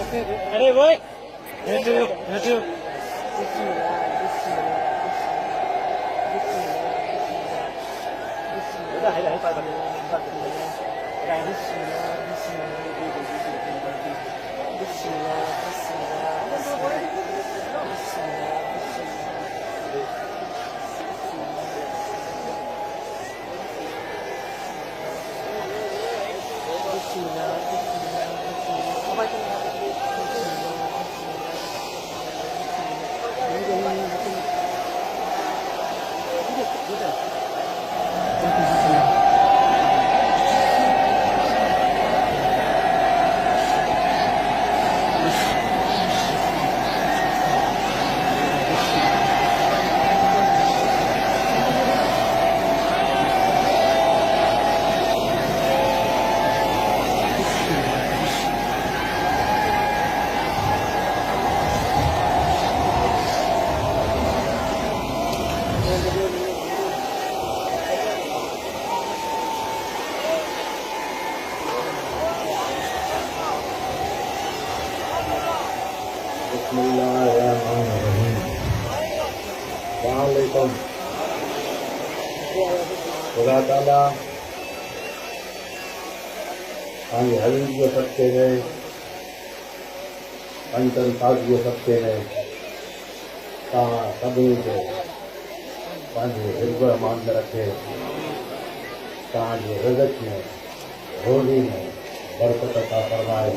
अरे भाई हेटू Assalamualaikum. खुदा ताला पंहिंजे हबीब जो सत्य है, पंचन साध जो सत्य है, तव्हां सभिनी खे पंहिंजे हिब मान रखे, तव्हांजे रिज़्क़ में रोज़ी में बरकत अता फरमाए,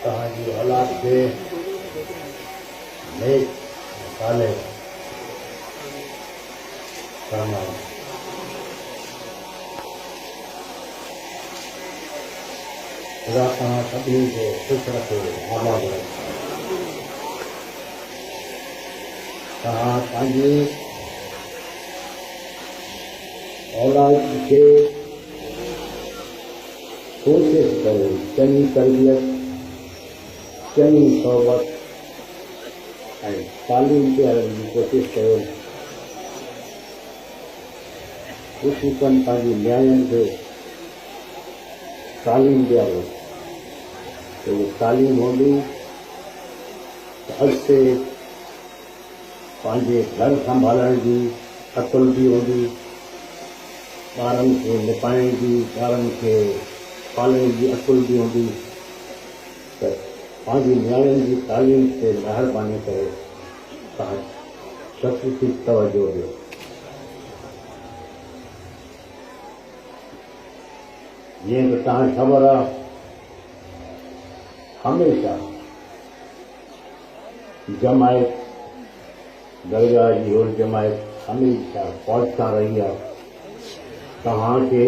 तव्हांजी औलाद खे नेक साले फरमाए। खुदा तव्हां सभिनी खे ख़ुशि रखे, आबाद रखे। तव्हां पंहिंजी औलाद खे कोशिश कयो, चङी तरबियत, चङी सोबत ऐं तालीम ॾियण जी कोशिश कयो। ख़ुशूसन पंहिंजी न्याणियुनि खे तालीम ॾियारो, त उहा तालीम हूंदी त अॻिते पंहिंजे घर संभालण जी अकुल बि हूंदी, ॿारनि खे निपाइण जी, ॿारनि खे पालण जी अकुल बि हूंदी। त पंहिंजी न्याणियुनि जी तालीम ते महिरबानी करे तव्हां ख़सूसी तवजो ॾियो। जीअं त तव्हांखे ख़बर आहे, हमेशह जमायत दरगाह जी और जमायत हमेशह फ़ौज सां रही आहे। तव्हांखे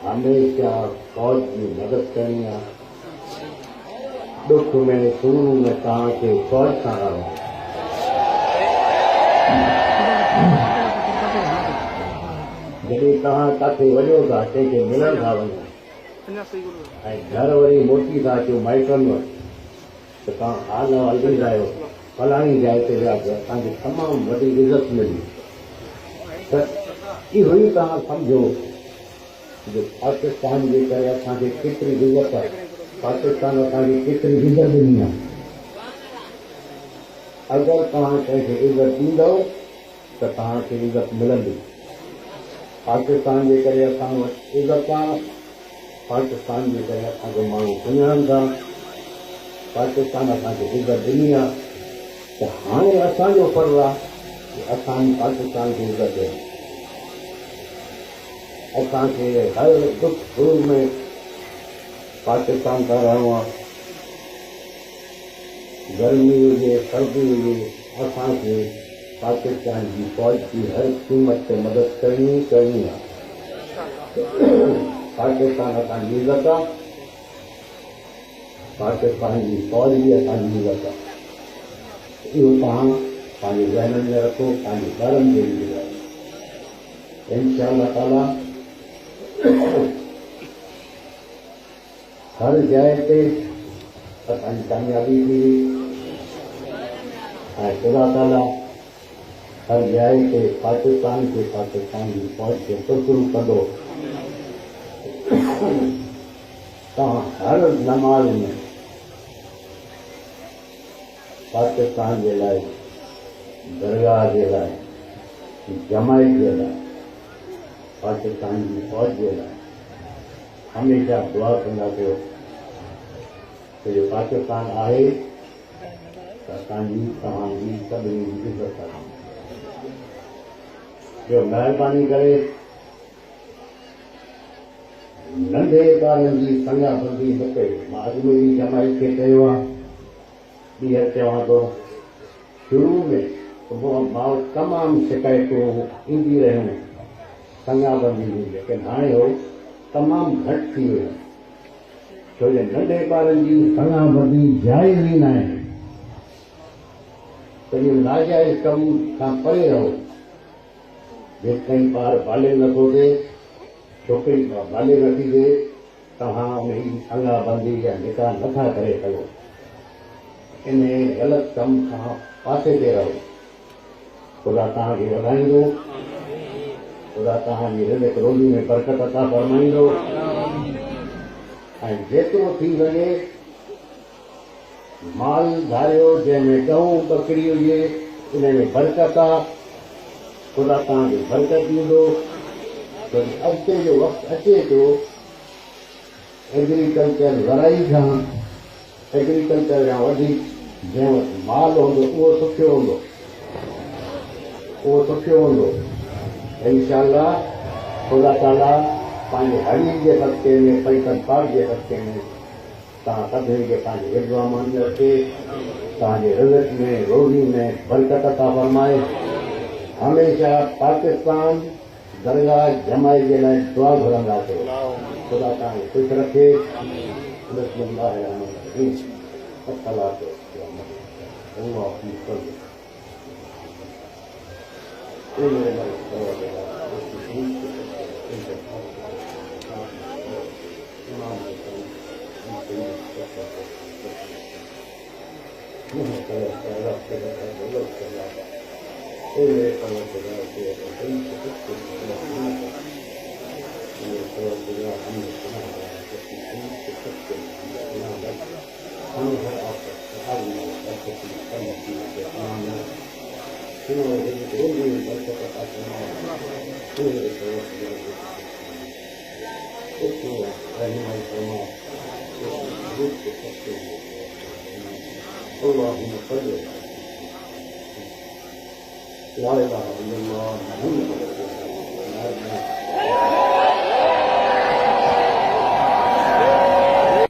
हमेशह फ़ौज जी मदद करणी आहे। दुख में सूर में तव्हांखे फ़ौज सां रहणो आहे। जॾहिं तव्हां किथे वञो था, कंहिंखे मिलण था वञो ऐं घर वरी मोटी था अचो माइटनि वटि, त तव्हां हाल हवाल ॾींदा आहियो, फलाणी जाइ ते वियासीं, असांखे तमामु वॾी इज़त मिली। त इहो ई तव्हां सम्झो जो पाकिस्तान जे करे असांखे केतिरी इज़त आहे, पाकिस्तान असांखे केतिरी इज़त ॾिनी आहे। अगरि तव्हां कंहिंखे इज़त ॾींदव त तव्हांखे इज़त मिलंदी। पाकिस्तान जे करे असां वटि इज़त आहे, पाकिस्तान जे करे असांखे माण्हू सुञाणनि था, पाकिस्तान असांखे इज़त ॾिनी आहे। त हाणे असांजो फर्ज़ु आहे कि असां पाकिस्तान खे इज़त ॾियूं। असांखे हर दुख सूर में पाकिस्तान का रहणो आहे। गर्मी हुजे, सर्दी हुजे, असांखे पाकिस्तान जी फ़ौज जी हर क़ीमत ते मदद करणी आहे। पाकिस्तान असांजी इज़त आहे, पाकिस्तान जी फ़ौज बि असांजी इज़त आहे। इहो तव्हां पंहिंजे ज़हननि में रखो, पंहिंजे ॿारनि खे बि ॿुधायो। इंशाअल्लाह ताला हर जाइ ते असांजी कामयाबी थींदी ऐं ख़ुदा ताला हर जाइ ते पाकिस्तान खे, पाकिस्तान जी फ़ौज खे सुरखरू कंदो। तव्हां हर नमाज़ में पाकिस्तान जे लाइ, दरगाह जे लाइ, जमायत जे लाइ, पाकिस्तान जी फौज जे लाइ हमेशह दुआ कंदा कयो त जो पाकिस्तान आहे त असांजी तव्हांजी सभिनी जी इज़त आहे। जो महिरबानी करे नंढे ॿारनि जी संगाबंदी न कयो। मां अजमेरी जमायत खे चयो आहे, ॿीहर चवां थो, शुरू में मां तमामु शिकायतूं ईंदी रहियूं संगाबंदी जी, लेकिन हाणे हो तमामु घटि थी वियो, छो जो नंढे ॿारनि जी संगाबंदी जाइज़ ई न आहे। त इहो नाजाइज़ कम खां परे रहो। जेसिताईं ॿार बाले नथो थिए, छोकिरी बाले नथी थिए, तव्हां उनजी संगाबंदी या निकाह नथा करे सघो। इन ग़लति कम खां पासे ते रहो। ख़ुदा तव्हांखे वधाईंदो, ख़ुदा तव्हांजी रिज़्क़ रोज़ी में बरकत अता फरमाईंदो। ऐं जेतिरो थी सघे माल धारियो, जंहिंमें ॻऊं ॿकरी हुजे उन में बरकत आहे। ख़ुदा तव्हांखे बरकत ॾींदो। छो अॻिते जो वक़्तु अचे थो एग्रीकल्चर ज़राई खां, एग्रीकल्चर खां वधीक जंहिं वटि माल हूंदो उहो सुठो हूंदो, उहो सुठो हूंदो। इंशाअल्लाह ख़ुदा ताला पंहिंजे हबीब जे सदक़े में, पैगंबर पाक जे सदक़े में तव्हां सभिनी खे पंहिंजे हिफ़्ज़-ओ-अमान में रखे, तव्हांजे रिज़्क़ में, रोज़ी में बरकत अता फरमाए। हमेशह पाकिस्तान दरगाह जमायत जे लाइ दुआ घुरंदासीं। ख़ुदा तव्हांखे ख़ुशि रखे। बिस्मिल्लाहिर्रहमानिर्रहीम। अस्सलातु वस्सलामु اللهم صل لا اله الا الله محمد